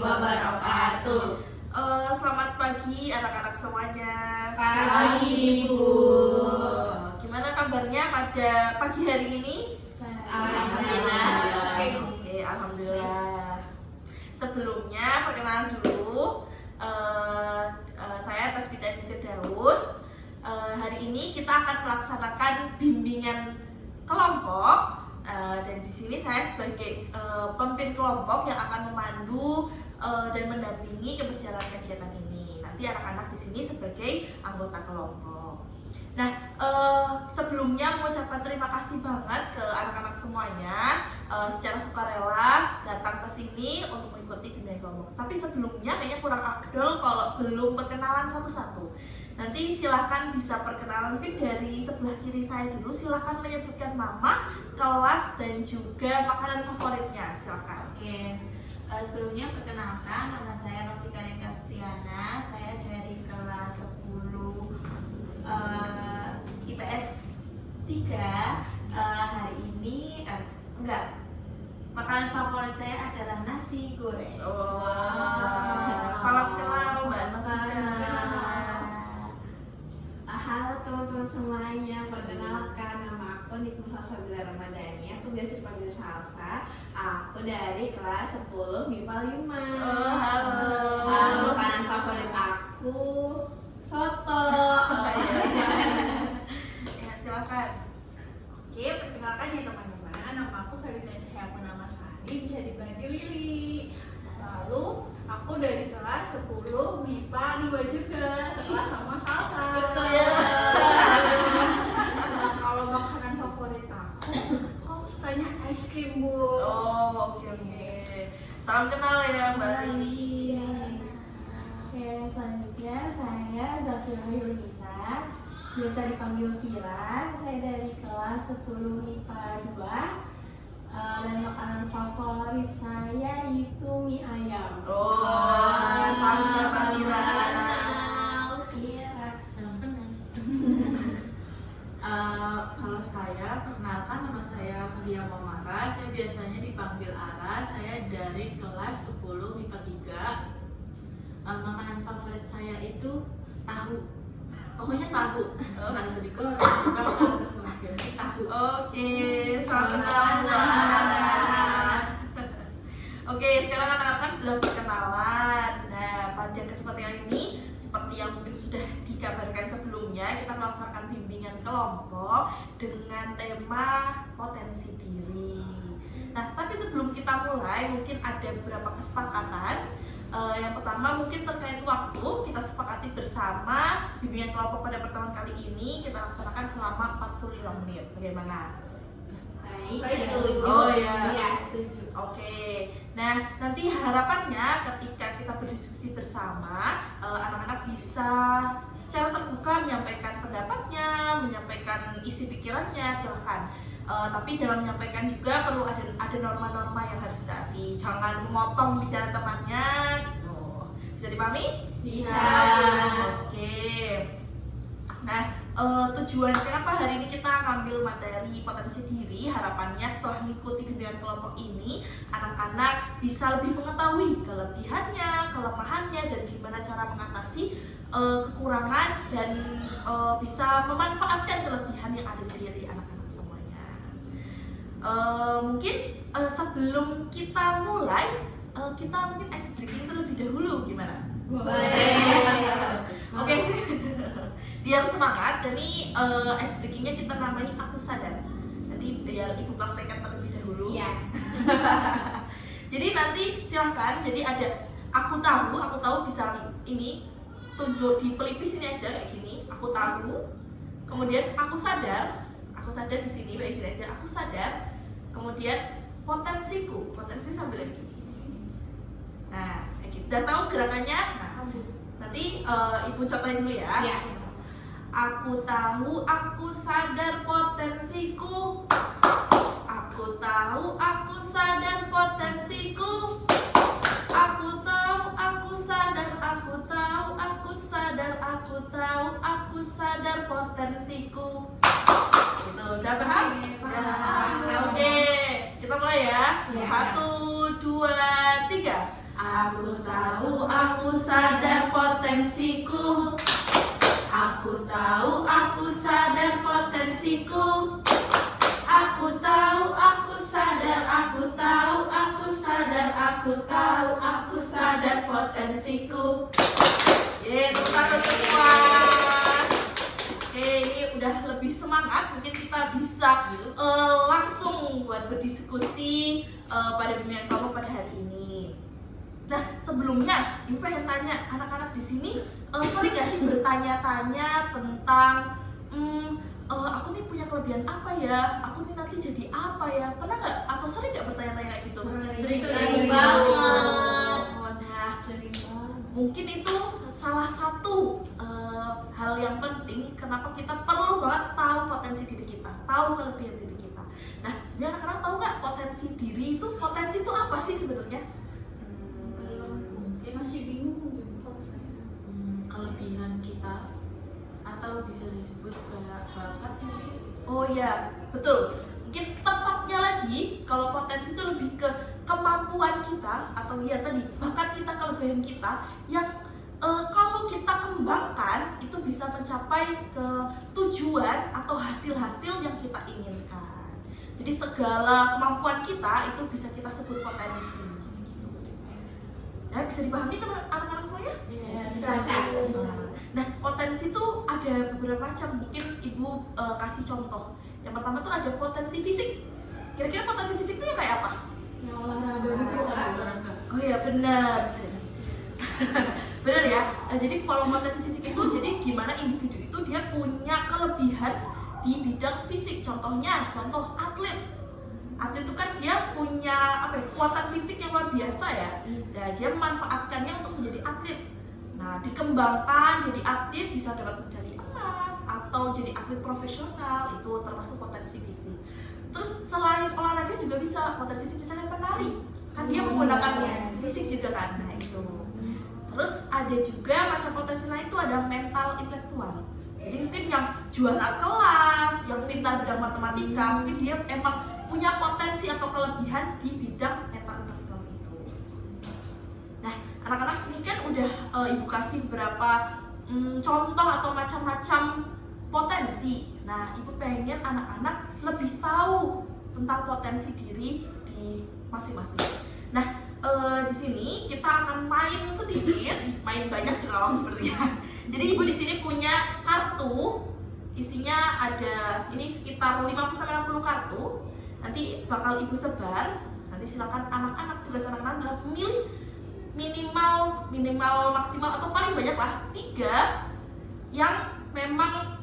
wabarakatuh. Selamat pagi anak-anak semuanya. Pagi, Ibu. Gimana kabarnya pada pagi hari ini? Alhamdulillah. Oke, alhamdulillah. Sebelumnya perkenalan dulu. Saya Tasbita Firdaus. Hari ini kita akan melaksanakan bimbingan kelompok. Dan di sini saya sebagai pemimpin kelompok yang akan memandu dan mendampingi keberjalanan kegiatan ini. Nanti anak-anak di sini sebagai anggota kelompok. Nah, sebelumnya mengucapkan terima kasih banget ke anak-anak semuanya secara sukarela datang ke sini untuk mengikuti bimbingan kelompok. Tapi sebelumnya kayaknya kurang afdol kalau belum perkenalan satu-satu. Nanti silahkan bisa perkenalan mungkin dari sebelah kiri saya dulu. Silahkan menyebutkan nama, kelas, dan juga makanan favoritnya. Silahkan. Oke, sebelumnya perkenalkan, nama saya Novika Nekapriana. Saya dari kelas 10 IPS 3. Hari ini makanan favorit saya adalah nasi goreng. Salam kenal Mbak Novika. Halo teman-teman semuanya, perkenalkan nama aku Nikmah Sabila Ramadhani. Aku biasa dipanggil Salsa. Aku dari kelas 10 MIPA 5. Halo. Makanan favorit aku soto. Ya, silakan. Oke, perkenalkan ya teman-teman, nama aku Farida Cahaya Purnama Sari, bisa dipanggil Lili. Lalu, aku dari kelas 10 MIPA 5 juga, sekelas sama Salsa. Betul ya. Nah, kalau makanan favorit aku sukanya es krim, Bu. Oke. Salam kenal ya Mbak Lili. Oke, selanjutnya saya Zafira Yunisa, biasa dipanggil Vira. Saya dari kelas 10 MIPA 2. Dan makanan favorit saya itu mie ayam. Salam Zafira. Salam kenal. Kalau saya, perkenalkan nama saya Fahia Mamara. Saya biasanya dipanggil Ara. Saya dari kelas 10 MIPA 3. Makanan favorit saya itu tahu. Pokoknya tahu. Tahu digoreng, bakar, terserah ya. Tahu. Oke, salam kenal Mbak. Oke, sekarang anak-anak sudah berkenalan. Nah, pada kesempatan ini, seperti yang mungkin sudah dikabarkan sebelumnya, kita melaksanakan bimbingan kelompok dengan tema potensi diri. Nah, tapi sebelum kita mulai, mungkin ada beberapa kesepakatan. Yang pertama mungkin terkait waktu, kita sepakati bersama bimbingan kelompok pada pertemuan kali ini kita laksanakan selama 45 menit. Bagaimana? Setuju. Oh ya. Iya, setuju. Oke. Nah, nanti harapannya ketika kita berdiskusi bersama, anak-anak bisa secara terbuka menyampaikan pendapatnya, menyampaikan isi pikirannya, silahkan. Tapi dalam menyampaikan juga perlu ada norma-norma yang harus ditaati. Jangan memotong bicara temannya gitu. Bisa dipahami? Bisa. Oke. Nah, tujuan kenapa hari ini kita ngambil materi potensi diri, harapannya setelah mengikuti bimbingan kelompok ini, anak-anak bisa lebih mengetahui kelebihannya, kelemahannya, dan gimana cara mengatasi kekurangan dan bisa memanfaatkan kelebihan yang ada di diri anak-anak semuanya. Mungkin sebelum kita mulai, kita mungkin ice breaking terlebih dahulu, gimana? Oke. Biar semangat, jadi ice breakingnya kita namai aku sadar. Nanti biar ibu praktekkan terlebih dahulu. Iya. Jadi nanti silahkan. Jadi ada aku tahu bisa ini tunjuk di pelipis ini aja kayak gini. Aku tahu. Kemudian aku sadar di sini aja. Aku sadar. Kemudian potensi sambil lagi. Nah, kayak gitu. Dan tahu gerakannya. Nah, nanti ibu contohin dulu ya. Iya. Aku tahu, aku sadar potensiku. Aku tahu, aku sadar potensiku. Aku tahu, aku sadar, aku tahu, aku sadar, aku tahu, aku sadar potensiku. Gitu, udah paham? Paham. Oke, kita mulai ya. Ya. 1, 2, 3. Aku tahu, aku sadar potensiku. Aku tahu, aku sadar potensiku. Aku tahu, aku sadar, aku tahu, aku sadar, aku tahu, aku sadar potensiku. Tepuk tangan semua. Oke, ini udah lebih semangat. Mungkin kita bisa langsung buat berdiskusi pada bimbingan kamu pada hari ini. Nah, sebelumnya Ibu pengen tanya anak-anak di sini sering gak sih bertanya-tanya tentang aku nih punya kelebihan apa ya? Aku nih nanti jadi apa ya? Pernah nggak? Atau sering nggak bertanya-tanya kayak gitu? Sering banget. Nah, Sering banget. mungkin itu salah satu hal yang penting kenapa kita perlu banget tahu potensi diri kita, tahu kelebihan diri kita. Nah, sebenarnya anak-anak tahu nggak potensi itu apa sih sebenarnya? Belum mungkin Masih bingung mungkin kalau saya. kelebihan kita atau bisa disebut kayak bakat mungkin. Oh iya, betul. Mungkin tepatnya lagi kalau potensi itu lebih ke kemampuan kita atau ya tadi bakat kita, kelebihan kita yang kalau kita kembangkan itu bisa mencapai ke tujuan atau hasil-hasil yang kita inginkan. Jadi segala kemampuan kita itu bisa kita sebut potensi. Nah, bisa dipahami teman anak-anak semuanya? Bisa. Nah, potensi itu ada beberapa macam. Mungkin Ibu kasih contoh. Yang pertama tuh ada potensi fisik. Kira-kira potensi fisik itu yang kayak apa? Yang olahraga gitu kan. Oh iya, benar. Benar ya. Jadi kalau potensi fisik itu jadi gimana individu itu dia punya kelebihan di bidang fisik. Contoh atlet. Atlet itu kan dia punya kekuatan fisik yang luar biasa ya. Nah, dia memanfaatkannya untuk menjadi atlet. Nah, dikembangkan jadi atlet bisa dapat medali emas atau jadi atlet profesional, itu termasuk potensi fisik. Terus selain olahraga juga bisa potensi fisik, misalnya penari. Kan dia menggunakan fisik juga kan. Nah, itu. Terus ada juga macam potensi lain itu ada mental intelektual. Jadi mungkin yang juara kelas, yang pintar bidang matematika, mungkin dia emang punya potensi atau kelebihan di bidang mental intelektual itu. Nah, anak-anak ini kan udah Ibu kasih beberapa contoh atau macam-macam potensi. Nah, Ibu pengen anak-anak lebih tahu tentang potensi diri di masing-masing. Nah, di sini kita akan main sedikit, main banyak sih kalau sepertinya. Jadi Ibu di sini punya kartu, isinya ada ini sekitar 50-60 kartu. Nanti bakal Ibu sebar. Nanti silakan anak-anak, tugas anak-anak adalah memilih minimal maksimal atau paling banyak lah 3 yang memang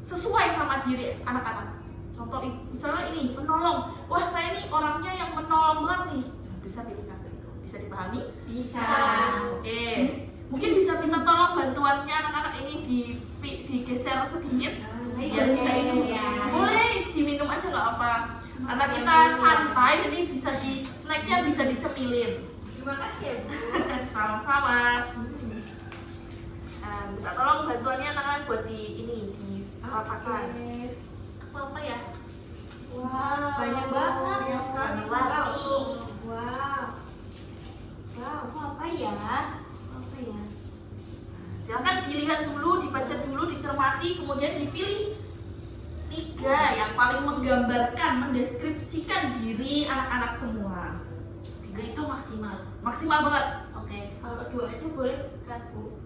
sesuai sama diri anak-anak. Contoh misalnya ini penolong. Wah, saya nih orangnya yang menolong banget nih. Nah, bisa pilih kartu itu. Bisa dipahami? Bisa. Oke. Mungkin bisa minta tolong bantuannya anak-anak ini digeser sedikit. Biar bisa itu. Boleh diminum aja nggak apa. Karena kita santai, jadi bisa snacknya bisa dicemilin. Terima kasih ya Bu. Sama-sama. Nah, minta tolong bantuannya anak-anak buat diratakan. Aku apa ya? Wow, Banyak banget. Banyak sekali. Warna-warni. Wow. Aku apa ya? Apa ya? Silakan dilihat dulu, dibaca dulu, dicermati, kemudian dipilih 3 yang paling menggambarkan, mendeskripsikan diri anak-anak semua. 3 itu maksimal. Maksimal banget. Oke, kalau 2 aja boleh kan Bu?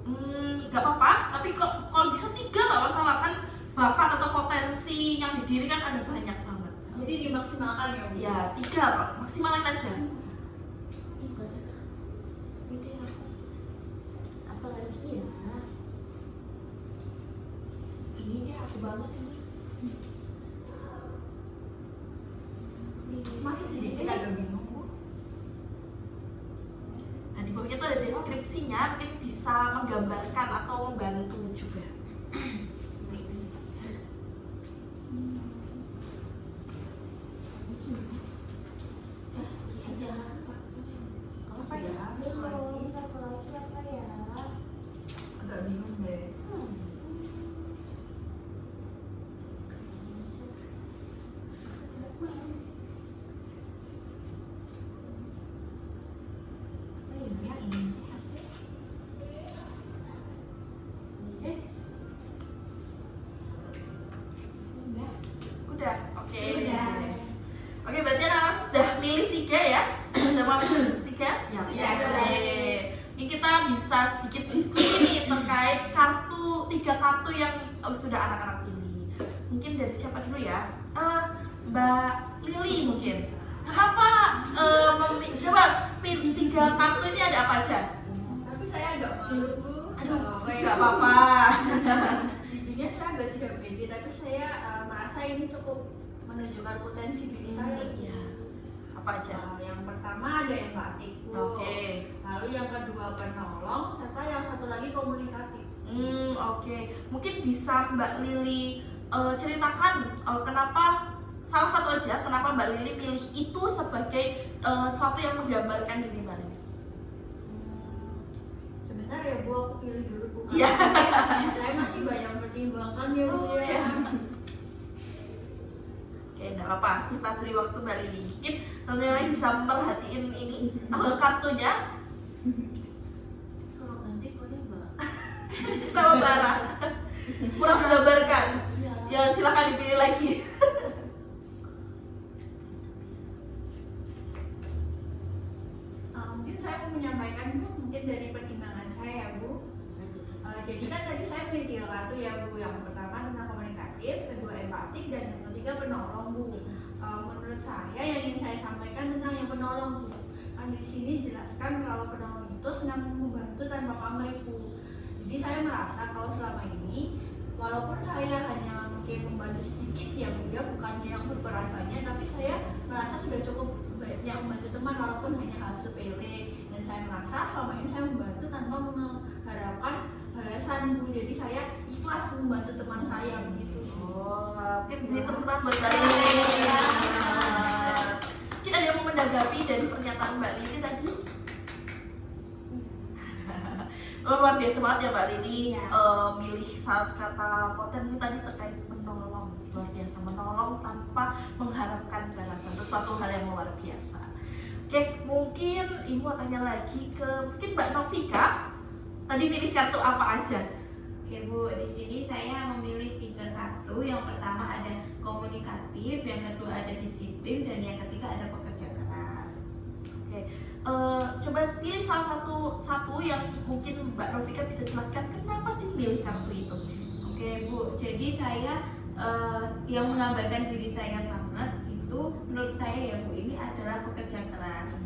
Nggak apa-apa, tapi kalau bisa 3 nggak masalah kan. Bakat atau potensi yang di diri kan ada banyak banget. Jadi dimaksimalkan ya Bu. Ya 3 kok, maksimalin aja. Ini aku. Apa lagi ya? Ini deh aku banget ini. Masih sedikit agak bingung Bu. Nah, di bawahnya tuh ada deskripsinya, mungkin bisa menggambarkan atau membantu juga. Apa ya? Belum, satu lagi apa ya? Agak bingung deh. bisa sedikit diskusi nih terkait tiga kartu yang sudah anak-anak pilih. Mungkin dari siapa dulu ya? Mbak Lili mungkin. Kenapa coba pilih 3 kartu ini ada apa aja? Tapi saya agak malu Bu. Aduh, Baik. nggak apa-apa. Sejujurnya saya agak tidak pede, tapi saya merasa ini cukup menunjukkan potensi diri saya. Iya. Apa aja? Yang pertama ada empatik Bu. Oke. Lalu yang kedua penolong, serta yang satu lagi komunikatif. Oke. Mungkin bisa Mbak Lili ceritakan kenapa salah satu aja kenapa Mbak Lili pilih itu sebagai suatu yang menggambarkan diri Mbak Lili. Sebentar ya Bu, aku pilih dulu Bu. Iya. Saya masih banyak pertimbangan ya Bu Oh, ya. iya. Oke, enggak apa-apa. Kita beri waktu Mbak Lili. Mungkin teman-teman bisa merhatiin ini kartunya. Kalau ganti kode enggak? Nama Bara. Kurang menggambarkan. Iya. Ya silakan dipilih lagi. Mungkin saya mau menyampaikan Bu, mungkin dari pertimbangan saya Bu. Jadi kan tadi saya pilih 3 kartu ya Bu. Yang pertama tentang komunikatif, kedua empatik, dan yang ketiga penolong Bu. Menurut saya yang ingin saya sampaikan tentang yang penolong Bu. Kan di sini jelaskan kalau penolong itu senang membantu tanpa pamrih Bu. Jadi saya merasa kalau selama ini walaupun saya hanya mungkin membantu sedikit ya Bu ya, bukannya yang berperan banyak, tapi saya merasa sudah cukup banyak membantu teman walaupun hanya hal sepele, dan saya merasa selama ini saya membantu tanpa mengharapkan balasan Bu. Jadi saya ikhlas membantu teman saya begitu. Oh, mungkin beri tepuk tangan buat Mbak Lili. Mungkin ada yang mau menanggapi dari pernyataan Mbak Lili tadi? Luar biasa banget ya Mbak Lili milih saat kata potensi tadi terkait menolong. Luar biasa, menolong tanpa mengharapkan balasan, sesuatu hal yang luar biasa. Oke, mungkin Ibu mau tanya lagi ke mungkin Mbak Novika. Tadi pilih kartu apa aja? Oke Bu, di sini saya memilih 3 kartu. Yang pertama ada komunikatif, yang kedua ada disiplin, dan yang ketiga ada pekerja keras. Oke, coba pilih salah satu yang mungkin Mbak Novika bisa jelaskan kenapa sih pilih kartu itu. Oke Bu, jadi saya yang menggambarkan diri saya banget itu menurut saya ya Bu, ini adalah pekerja keras.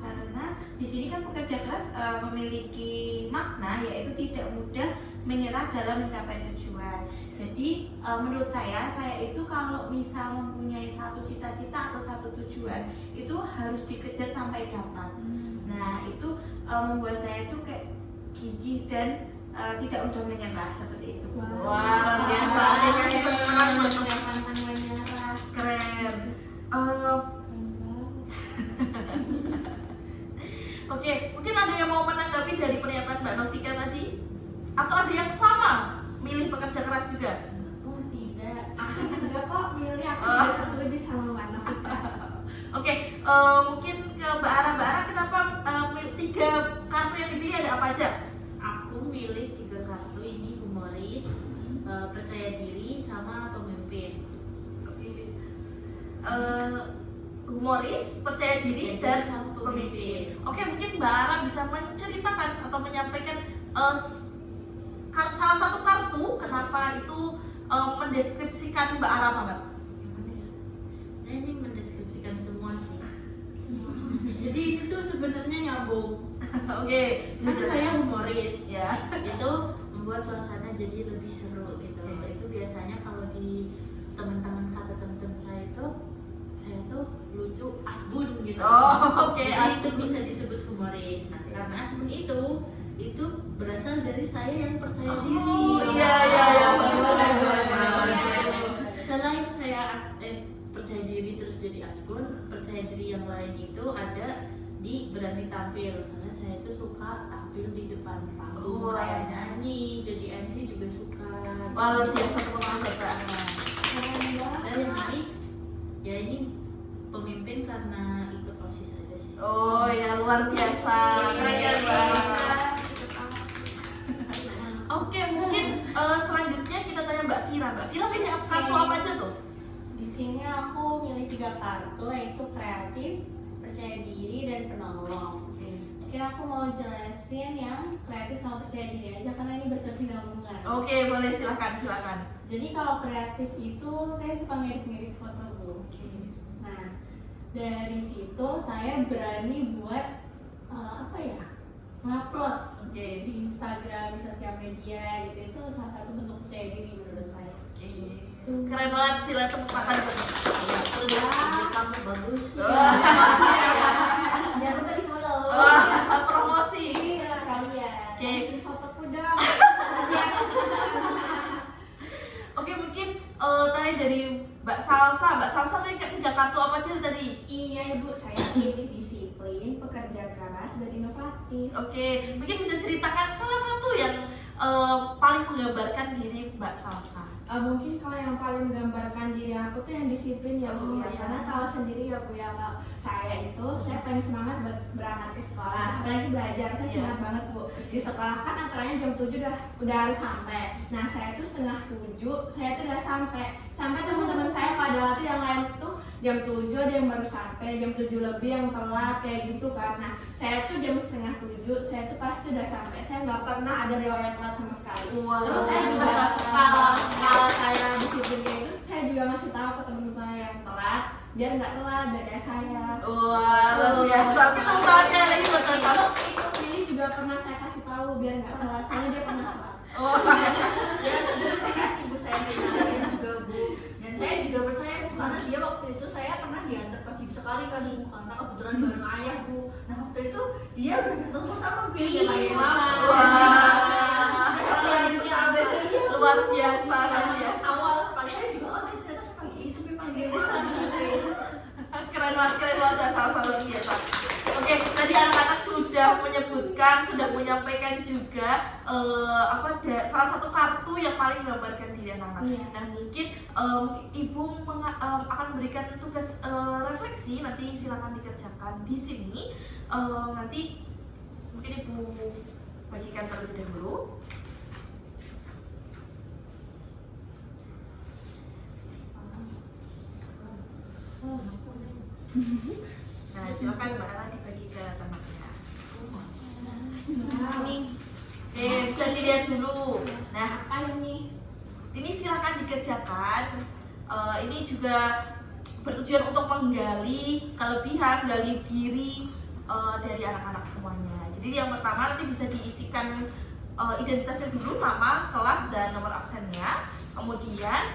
Karena di sini kan pekerja keras memiliki makna yaitu tidak mudah menyerah dalam mencapai tujuan. Jadi menurut saya itu kalau misal mempunyai satu cita-cita atau satu tujuan itu harus dikejar sampai dapat. Nah itu membuat saya itu kayak gigih dan tidak mudah menyerah seperti itu. Wow. Luar biasa. Kasih tepuk tangan buat Novika. Pantang menyerah. Keren. Oke, mungkin ada yang mau menanggapi dari pernyataan Mbak Novika tadi? Atau ada yang sama milih pekerja keras juga? Oh tidak. Aku juga kok milih, aku juga setuju sama Mbak Novika. Oke, mungkin ke Mbak Ara. Mbak Ara, kenapa 3 kartu yang dipilih ada apa aja? Aku milih 3 kartu ini: humoris, percaya diri, sama pemimpin. Humoris, percaya diri, dan sama pemimpin. Oke, mungkin Mbak Ara bisa menceritakan atau menyampaikan salah satu kartu kenapa itu mendeskripsikan Mbak Ara banget. Gimana ya? Nah, ini mendeskripsikan semua sih. Jadi ini tuh sebenarnya nyambung. Oke, Kan saya humoris, ya. itu membuat suasana jadi lebih seru gitu. Itu biasanya kalau di teman-teman kata teman-teman saya tuh lucu, asbun gitu. Oh, oke, Jadi itu asbun. bisa disebut humoris. Nah, karena asbun itu berasal dari saya yang percaya diri. Iya. Selain saya percaya diri terus jadi asbun, percaya diri yang lain itu ada di berani tampil. Soalnya saya itu suka tampil di depan panggung, Wow. kayak nyanyi, jadi MC juga suka. Luar biasa teman-teman Mbak. Dan ini pemimpin karena ikut OSIS aja sih. Oh ya, luar biasa. Keren ya Mbak. Oke, mungkin selanjutnya kita tanya Mbak Vira. Mbak Vira pilih kartu apa aja tuh? Di sini aku milih 3 kartu, yaitu kreatif, percaya diri, dan penolong. Oke, mungkin aku mau jelasin yang kreatif sama percaya diri aja karena ini berkesinambungan. Oke, boleh, silakan. Jadi kalau kreatif itu saya suka ngedit foto Bu. Nah, dari situ saya berani buat ngupload di Instagram, di sosial media gitu. Itu salah satu bentuk percaya diri menurut saya. Keren banget, sila tepuk tangan buat Ide kamu bagus. Jangan lupa di follow. promosi. Iya kalian. Oke. Bikin fotoku dong. Oke, mungkin tanya dari Mbak Salsa nih ketiga kartu apa aja tadi? Iya Ibu, saya pilih disiplin, pekerja keras, dan inovatif. Oke, mungkin bisa ceritakan salah satu yang paling menggambarkan diri Mbak Salsa. Mungkin kalau yang paling menggambarkan diri aku tuh yang disiplin ya Bu ya. Iya. Karena tahu sendiri ya Bu ya, kalau saya itu saya paling semangat buat berangkat ke sekolah, apalagi belajar. Saya Iya. semangat banget Bu. Di sekolah kan aturannya jam 7 udah harus sampai. Nah saya tuh setengah 7 saya tuh udah sampai teman-teman saya pada tuh yang lain tuh jam 7 ada yang baru sampai, jam 7 lebih yang telat kayak gitu kan. Nah saya tuh jam setengah 7 saya tuh pasti udah sampai. Saya nggak pernah ada riwayat telat sama sekali. Wow. Terus saya juga kalau saya disiplinnya itu saya juga ngasih tahu ke teman saya yang telat biar nggak telat dari saya. Wah, luar biasa. Kita tahunya lagi buat Kalau Salsa. itu pilih juga pernah saya kasih tahu biar nggak telat, soalnya dia pernah telat. Ya terima kasih Bu, saya kenalin juga Bu, dan saya juga percaya Bu karena dia waktu itu saya pernah diantar pagi sekali kan Bu karena kebetulan bareng ayah Bu. Nah waktu itu dia udah datang pertama Bu, dia pakai lampu. Luar biasa, luar biasa. Awal sekali saya juga ternyata sepagi itu dipanggil Keren banget Salsa, luar biasa. Oke, tadi anak-anak sudah menyebutkan, sudah menyampaikan juga salah satu kartu yang paling menggambarkan diri anak-anak. Iya. Nah mungkin Ibu akan memberikan tugas refleksi, nanti silakan dikerjakan di sini. Nanti mungkin Ibu bagikan terlebih dahulu. Nah, silakan Mbak Ara dibagi ke temannya. Nih, Oke, bisa dilihat dulu. Nah, Apa ini? ini silakan dikerjakan. Ini juga bertujuan untuk menggali kelebihan, gali diri dari anak-anak semuanya. Jadi yang pertama nanti bisa diisikan identitasnya dulu, nama, kelas, dan nomor absennya. Kemudian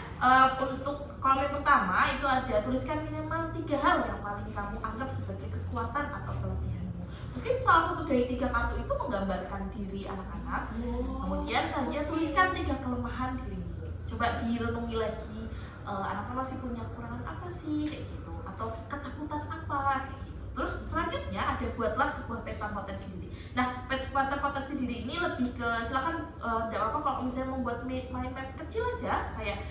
untuk kolom yang pertama itu ada tuliskan minimal 3 hal yang paling kamu anggap sebagai kekuatan atau kelebihanmu. Mungkin salah satu dari 3 kartu itu menggambarkan diri anak-anak. Kemudian saja tuliskan 3 kelemahan dirimu. Coba direnungi lagi, anak-anak masih punya kekurangan apa sih kayak gitu, atau ketakutan apa kayak gitu. Terus selanjutnya ada buatlah sebuah peta potensi diri. Nah, peta potensi diri ini lebih ke silakan tidak apa kalau misalnya membuat mind map kecil aja kayak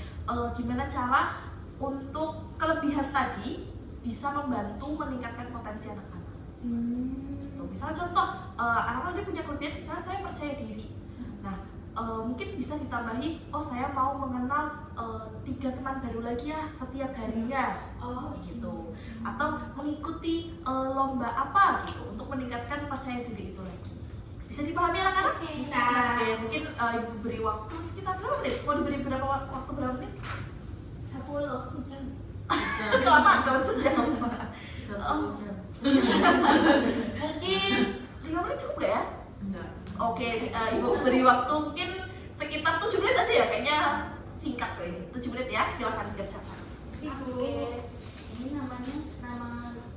gimana cara untuk kelebihan tadi bisa membantu meningkatkan potensi anak-anak. Gitu. Misalnya contoh anak-anak dia punya kelebihan, misalnya saya percaya diri. Nah, mungkin bisa ditambahi, oh saya mau mengenal 3 teman baru lagi ya setiap harinya, gitu. Atau mengikuti lomba apa gitu untuk meningkatkan percaya diri itu lagi. Bisa dipahami anak-anak? Bisa. Oke, mungkin Ibu beri waktu sekitar berapa menit? Mau diberi waktu berapa menit? 10 jam. Kelamaan kalau sejam. 30 jam. Mungkin 5 menit cukup nggak ya? Enggak. Oke, Ibu beri waktu mungkin sekitar 7 menit aja ya, kayaknya singkat kok ini. 7 menit ya, silakan dikerjakan. Ibu. Ini namanya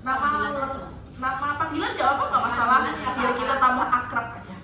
Nama panggilan nggak apa-apa, nggak masalah. Panggilan nggak Biar apa-apa. kita tambah akrab aja.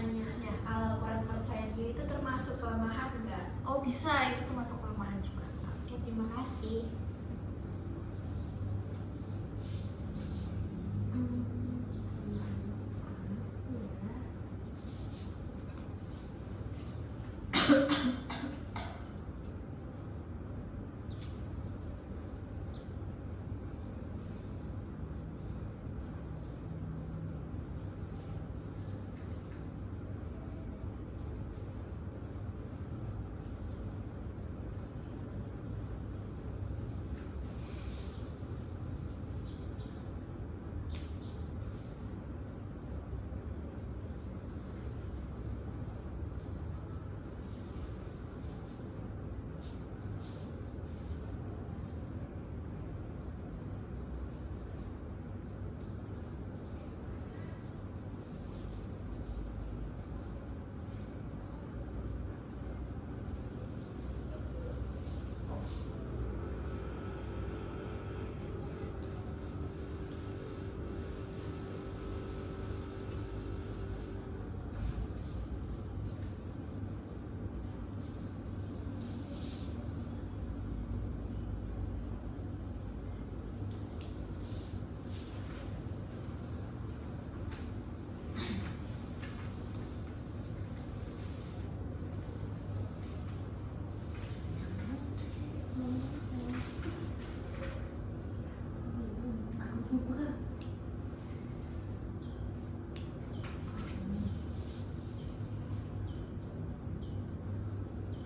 nanya, Ya. kalau kurang percaya diri itu termasuk kelemahan nggak? Oh bisa, itu termasuk kelemahan juga. Oke, terima kasih.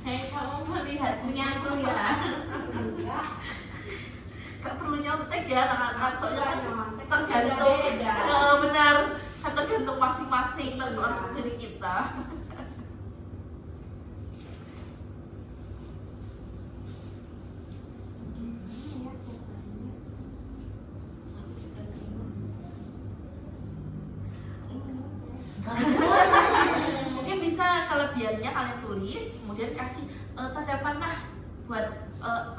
Hei, kamu melihat punya aku ya? Gak perlu nyontek ya anak-anak, soalnya kan tergantung. Benar, kan tergantung masing-masing tergantung dari kita. Mungkin bisa kelebihannya kalian tulis, kemudian kasih tanda panah buat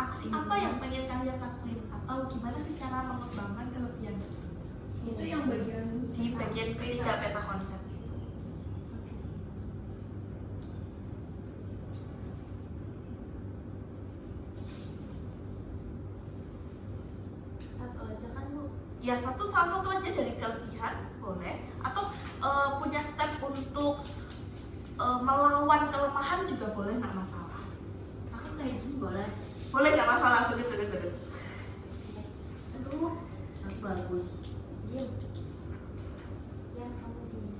aksi apa yang pengen kalian lakuin atau gimana sih cara mengembangkan kelebihan Itu yang bagian di bagian ketiga peta konsep gitu. Satu aja kan Bu? Ya salah satu aja dari kelebihan boleh, atau punya step untuk melawan kelemahan juga boleh, nggak masalah. Aku kayak gini boleh. Boleh nggak masalah, bagus. Aduh, Aku bagus. diam. Ya, kamu diam.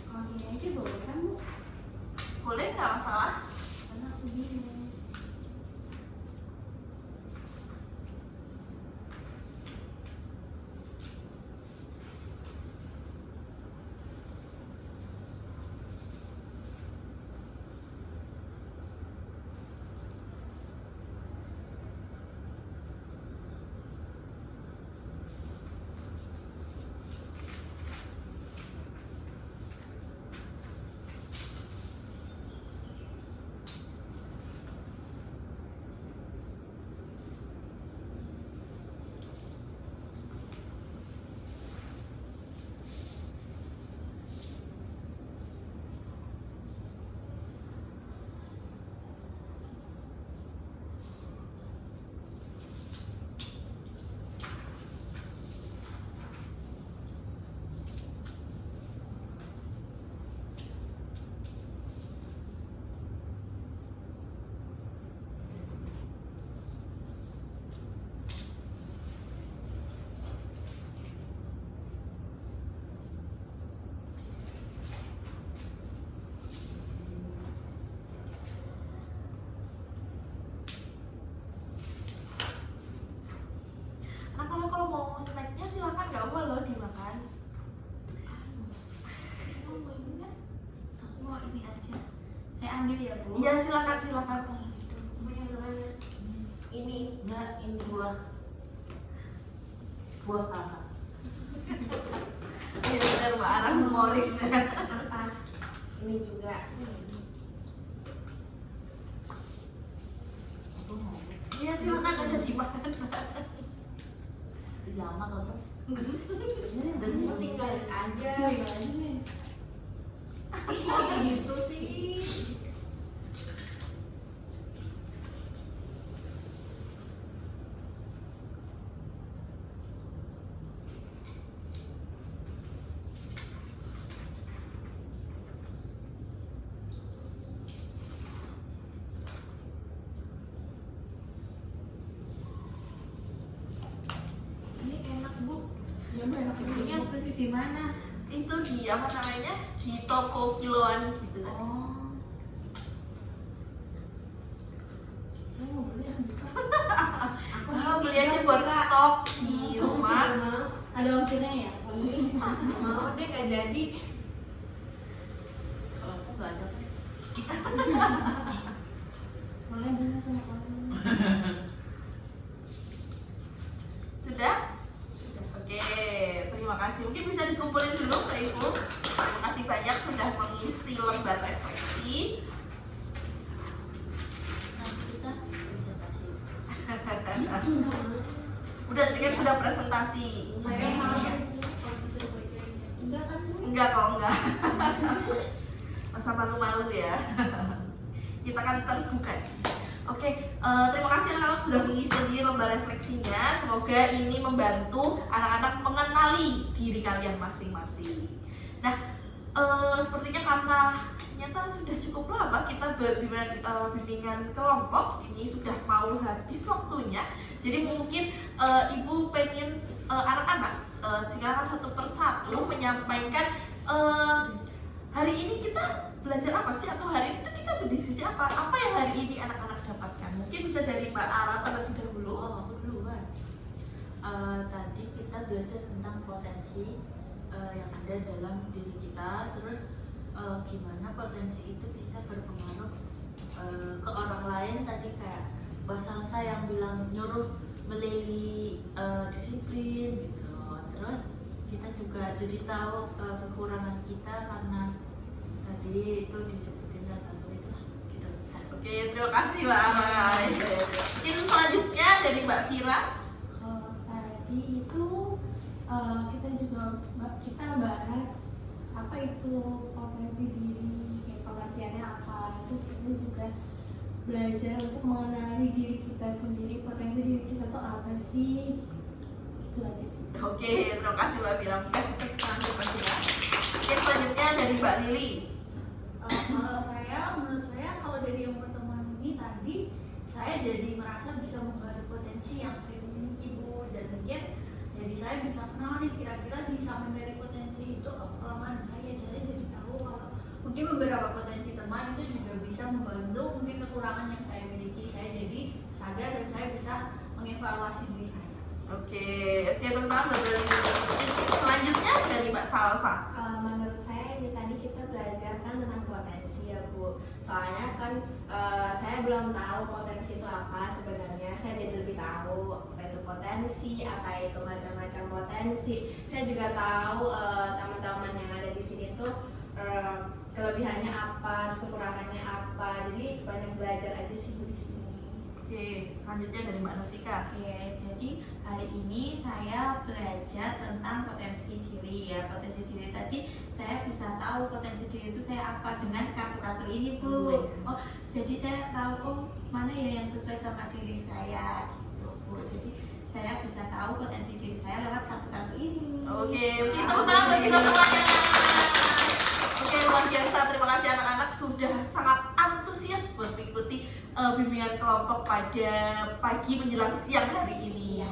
Kalau gini aja boleh kan Bu? Boleh nggak masalah. Karena aku bingung. ambil ya Bu? Iya, silakan. Ini enggak, ini buah kakak. Ini benar Mbak Ara humoris. Apa? Ini juga. Iya, silakan ada dimakan. Lama kamu. Dan mau tinggalin aja. Oh gitu sih. Ini enak Bu. Ya Bu, enak Ini banget. beli di mana? Itu di apa namanya? Di toko kiloan gitu kan. Oh. Saya mau beli yang bisa. Beli aja buat stok di rumah. Ada ongkirnya ya? Mau deh nggak jadi. Kalau aku nggak ada kan. Boleh beli sama kamu. Sudah? Oke, terima kasih. Mungkin bisa dikumpulin dulu Mbak Ibu. Terima kasih banyak sudah mengisi lembar refleksi. Nanti kita presentasi. Udah tadi kan sudah presentasi. Saya mau Ya. enggak kan Bu? Enggak kok, enggak. Masa malu-malu ya. Kita kan terbuka. Oke, terima kasih anak-anak sudah mengisi lembar refleksinya. Semoga ini membantu anak-anak mengenali diri kalian masing-masing. Nah, sepertinya karena ternyata sudah cukup lama kita bimbingan kelompok ini sudah mau habis waktunya. Jadi mungkin ibu pengen anak-anak silakan satu persatu menyampaikan hari ini kita belajar apa sih, atau hari ini kita berdiskusi apa yang hari ini anak-anak dapatkan. Mungkin bisa dari Mbak Ara terlebih dahulu. Oh, aku duluan. Tadi kita belajar tentang potensi yang ada dalam diri kita, terus gimana potensi itu bisa berpengaruh ke orang lain. Tadi kayak Mbak Salsa yang bilang nyuruh melili disiplin gitu. Terus kita juga jadi tahu kekurangan kita karena tadi itu disebutin salah satu itu lah gitu. Oke, terima kasih Mbak Ara. Mungkin selanjutnya dari Mbak Vira. Kalau tadi itu kita bahas apa itu potensi diri, kayak pengertiannya apa. Terus kita juga belajar untuk mengenali diri kita sendiri, potensi diri kita tuh apa sih. Itu aja sih. Oke, terima kasih Mbak Vira. Mungkin kita lanjut Mbak Vira. Oke, selanjutnya dari Mbak Lili. Menurut saya kalau dari yang pertemuan ini tadi saya jadi merasa bisa menggali potensi yang saya miliki Bu, dan mungkin jadi saya bisa kenal nih kira-kira di samping dari potensi itu apa kelemahan saya jadi tahu kalau mungkin beberapa potensi teman itu juga bisa membantu mungkin kekurangan yang saya miliki. Saya jadi sadar dan saya bisa mengevaluasi diri saya. Oke, teman-teman dari selanjutnya dari Mbak Salsa. Menurut saya ini tadi kita belajar kan tentang potensi ya Bu. Soalnya kan saya belum tahu potensi itu apa sebenarnya. Saya jadi lebih tahu apa itu potensi, apa itu macam-macam potensi. Saya juga tahu teman-teman yang ada di sini tuh kelebihannya apa, kekurangannya apa. Jadi banyak belajar aja sih Bu di sini. Oke, selanjutnya dari Mbak Novika. Oke, jadi hari ini saya belajar tentang potensi diri ya. Potensi diri tadi saya bisa tahu potensi diri itu saya apa dengan kartu-kartu ini Bu. Oh, jadi saya tahu mana ya yang sesuai sama diri saya gitu Bu. Jadi saya bisa tahu potensi diri saya lewat kartu-kartu ini. Oke, kita tepuk tangan buat kita semuanya. Oke, luar biasa. Terima kasih anak-anak sudah sangat antusias buat mengikuti bimbingan kelompok pada pagi menjelang siang hari ini.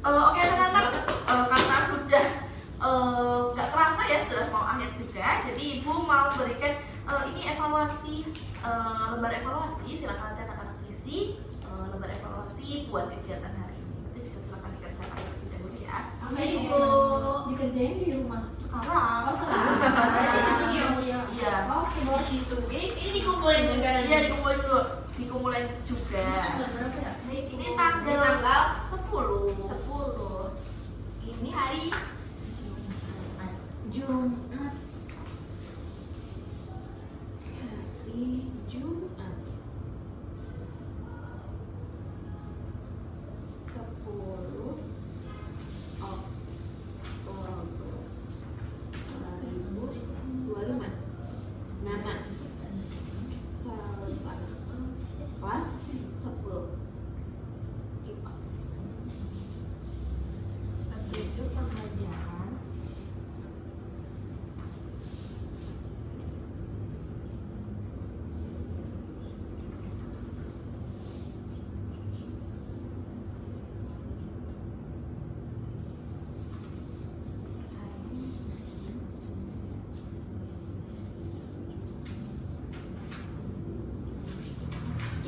Oke anak-anak, karena sudah nggak kerasa ya sudah mau akhir juga, jadi ibu mau berikan ini evaluasi, lembar evaluasi. Silakan anak-anak isi lembar evaluasi buat kegiatan hari ini. Nanti bisa silakan dikerjakan terlebih dahulu ya. Apa Ibu. Dikerjain di rumah. Sekarang. Di sini ya Bu ya. Iya. Oke, Di situ. Ini dikumpul dikumpulin juga nanti. Iya, dikumpulin dulu. Dikumpulin juga. Berapa ya? Ini tanggal 10. 10. Ini hari Jumat. Hari Jumat. 10 Oktober 2025. Nama kelas 10 IPA. Itu pengajaran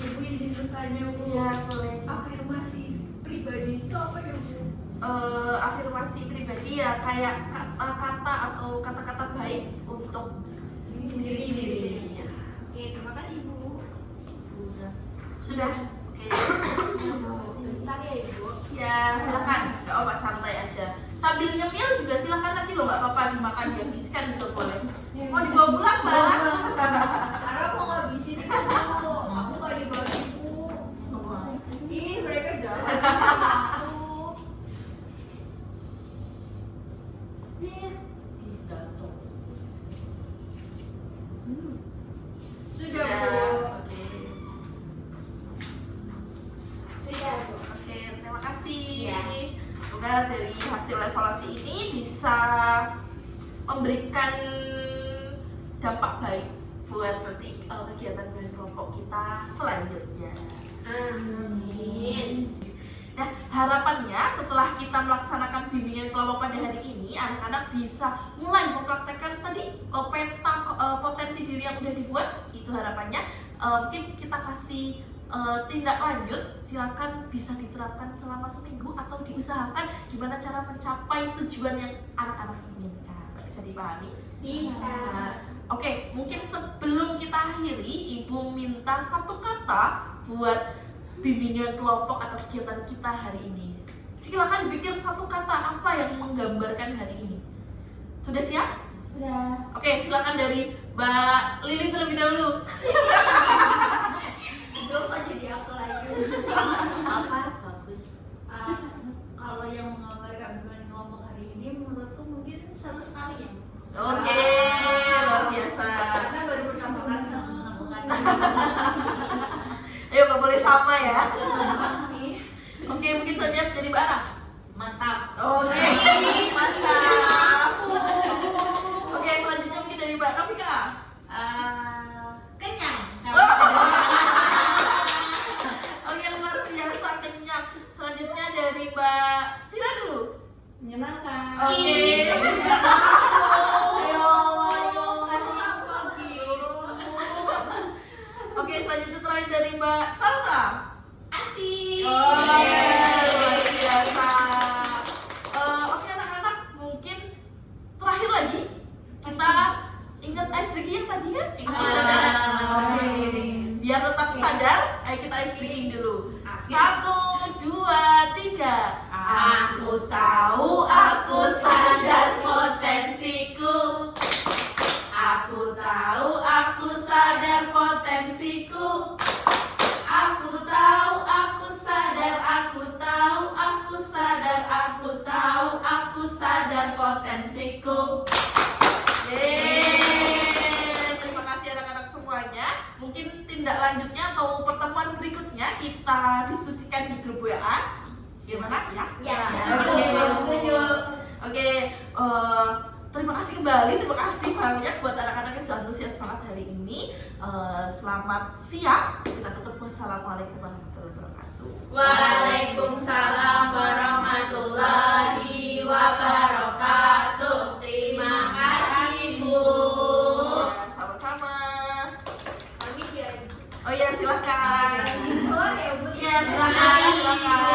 Ibu izin bertanya, Bu. Iya, boleh. Afirmasi pribadi itu apa ya, Bu? Afirmasi pribadi ya kayak kata-kata atau kata-kata baik untuk diri sendiri. Ya. Oke, terima kasih, Bu. Sudah. Oke. Bentar ya, Ibu. Ya, silakan. Enggak apa santai aja. Sambil nyemil juga silakan nanti loh, nggak apa-apa dimakan dihabiskan juga boleh. Mau dibawa pulang, Mbak? Ara mau ngabisin itu, Bu. Aku nggak dibagi, Bu. Ih, mereka jahat sama aku. Sudah, Bu. Oke. Sudah, Bu. Oke, terima kasih. Iya. Semoga dari hasil evaluasi ini bisa memberikan dampak baik buat nanti kegiatan dari kelompok kita selanjutnya. Amin. Nah, harapannya setelah kita melaksanakan bimbingan kelompok pada hari ini, anak-anak bisa mulai mempraktekkan tadi peta potensi diri yang udah dibuat. Itu harapannya. Mungkin kita kasih tindak lanjut, silakan bisa diterapkan selama seminggu atau diusahakan gimana cara mencapai tujuan yang anak-anak inginkan. Bisa dipahami? Bisa. Oke, mungkin sebelum kita akhiri, Ibu minta satu kata buat bimbingan kelompok atau kegiatan kita hari ini. Silakan bikin satu kata apa yang menggambarkan hari ini. Sudah siap? Sudah. Oke, silakan dari Mbak Lili terlebih dahulu. Belum kok jadi aku lagi. Apa? Bagus. Kalau yang menggambarkan bimbingan kelompok hari ini menurutku mungkin seru sekali ya. Oke, luar biasa. Karena baru pertama kali melakukan Ayo, nggak boleh sama ya. Makasih. Oke, mungkin saja dari Mbak Ara. Mantap. Oke, mantap. Oke, selanjutnya mungkin dari Mbak Rafika. Kenyang. Oke, luar biasa kenyang. Selanjutnya dari Mbak Vira dulu. Menyenangkan. Oke. Oke, selanjutnya terakhir dari Mbak Salsa. Asik. Oke, luar biasa. Oke anak-anak, mungkin terakhir lagi kita ingat ice breaking yang tadi kan? Ingat. Sadar? Oke. Biar tetap sadar, ayo kita ice breaking dulu. 1, 2, 3. Aku tahu, aku sadar potensiku. Aku tahu, aku sadar potensiku. Aku tahu, aku sadar, aku tahu, aku sadar, aku tahu, aku sadar potensiku. Yeay. Terima kasih anak-anak semuanya. Mungkin tindak lanjutnya atau pertemuan berikutnya kita diskusikan di grup WA. Gimana ya? Ya, Setuju. Oke, terima kasih kembali, terima kasih banyak buat anak-anak yang sudah antusias banget hari ini. Selamat siang. Kita tutup. Wassalamualaikum warahmatullahi wabarakatuh. Waalaikumsalam warahmatullahi wabarakatuh. Terima kasih, Bu. Ya, sama-sama. Pamit ya. Oh iya, silakan. Keluar ya, Bu. Iya, silakan.